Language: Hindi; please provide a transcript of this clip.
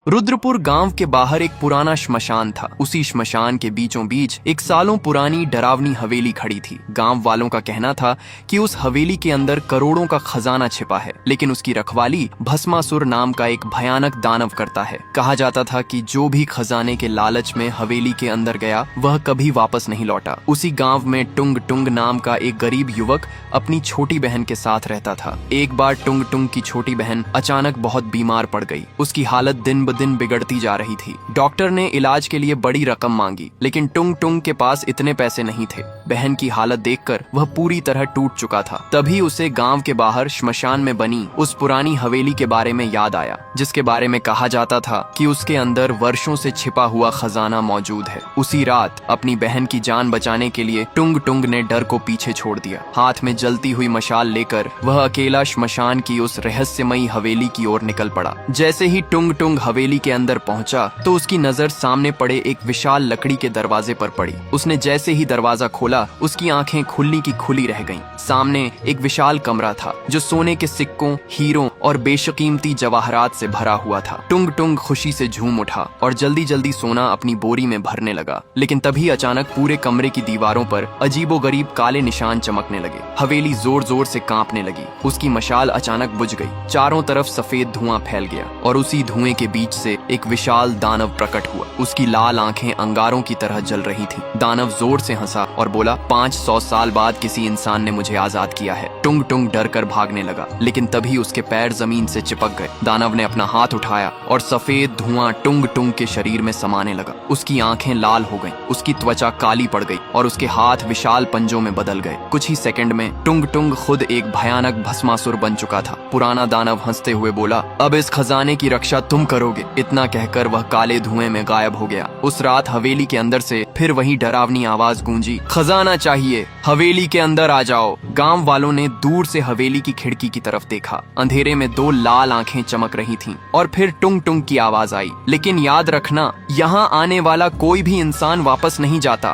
रुद्रपुर गांव के बाहर एक पुराना श्मशान था। उसी श्मशान के बीचों बीच एक सालों पुरानी डरावनी हवेली खड़ी थी। गांव वालों का कहना था कि उस हवेली के अंदर करोड़ों का खजाना छिपा है, लेकिन उसकी रखवाली भस्मासुर नाम का एक भयानक दानव करता है। कहा जाता था कि जो भी खजाने के लालच में हवेली के अंदर गया वह कभी वापस नहीं लौटा। उसी गाँव में टुंग टुंग नाम का एक गरीब युवक अपनी छोटी बहन के साथ रहता था। एक बार टुंग टुंग की छोटी बहन अचानक बहुत बीमार पड़ गई। उसकी हालत दिन दिन बिगड़ती जा रही थी। डॉक्टर ने इलाज के लिए बड़ी रकम मांगी, लेकिन टुंग टुंग के पास इतने पैसे नहीं थे। बहन की हालत देखकर वह पूरी तरह टूट चुका था। तभी उसे गांव के बाहर श्मशान में बनी उस पुरानी हवेली के बारे में याद आया, जिसके बारे में कहा जाता था कि उसके अंदर वर्षों से छिपा हुआ खजाना मौजूद है। उसी रात अपनी बहन की जान बचाने के लिए टुंग टुंग ने डर को पीछे छोड़ दिया। हाथ में जलती हुई मशाल लेकर वह अकेला श्मशान की उस रहस्यमयी हवेली की ओर निकल पड़ा। जैसे ही टुंग टुंग हवेली के अंदर पहुंचा तो उसकी नजर सामने पड़े एक विशाल लकड़ी के दरवाजे पर पड़ी। उसने जैसे ही दरवाजा खोला, उसकी आंखें खुली की खुली रह गईं। सामने एक विशाल कमरा था जो सोने के सिक्कों, हीरों और बेशकीमती जवाहरात से भरा हुआ था। टुंग टुंग खुशी से झूम उठा और जल्दी जल्दी सोना अपनी बोरी में भरने लगा। लेकिन तभी अचानक पूरे कमरे की दीवारों पर अजीबोगरीब काले निशान चमकने लगे। हवेली जोर जोर से कांपने लगी। उसकी मशाल अचानक बुझ गई। चारों तरफ सफेद धुआं फैल गया और उसी धुएं के बीच से एक विशाल दानव प्रकट हुआ। उसकी लाल आंखें अंगारों की तरह जल रही थीं। दानव जोर से हंसा और बोला, 500 साल बाद किसी इंसान ने मुझे आजाद किया है। टुंग टुंग डर कर भागने लगा, लेकिन तभी उसके पैर जमीन से चिपक गए। दानव ने अपना हाथ उठाया और सफेद धुआं टुंग टुंग के शरीर में समाने लगा। उसकी आंखें लाल हो गईं, उसकी त्वचा काली पड़ गई और उसके हाथ विशाल पंजों में बदल गए। कुछ ही सेकंड में टुंग टुंग खुद एक भयानक भस्मासुर बन चुका था। पुराना दानव हंसते हुए बोला, अब इस खजाने की रक्षा तुम करोगे। इतना कहकर वह काले धुएं में गायब हो गया। उस रात हवेली के अंदर से फिर वही डरावनी आवाज गूंजी, खजाना चाहिए, हवेली के अंदर आ जाओ। गांव वालों ने दूर से हवेली की खिड़की की तरफ देखा। अंधेरे में 2 लाल आंखें चमक रही थीं और फिर टुंग टुंग की आवाज आई, लेकिन याद रखना, यहाँ आने वाला कोई भी इंसान वापस नहीं जाता।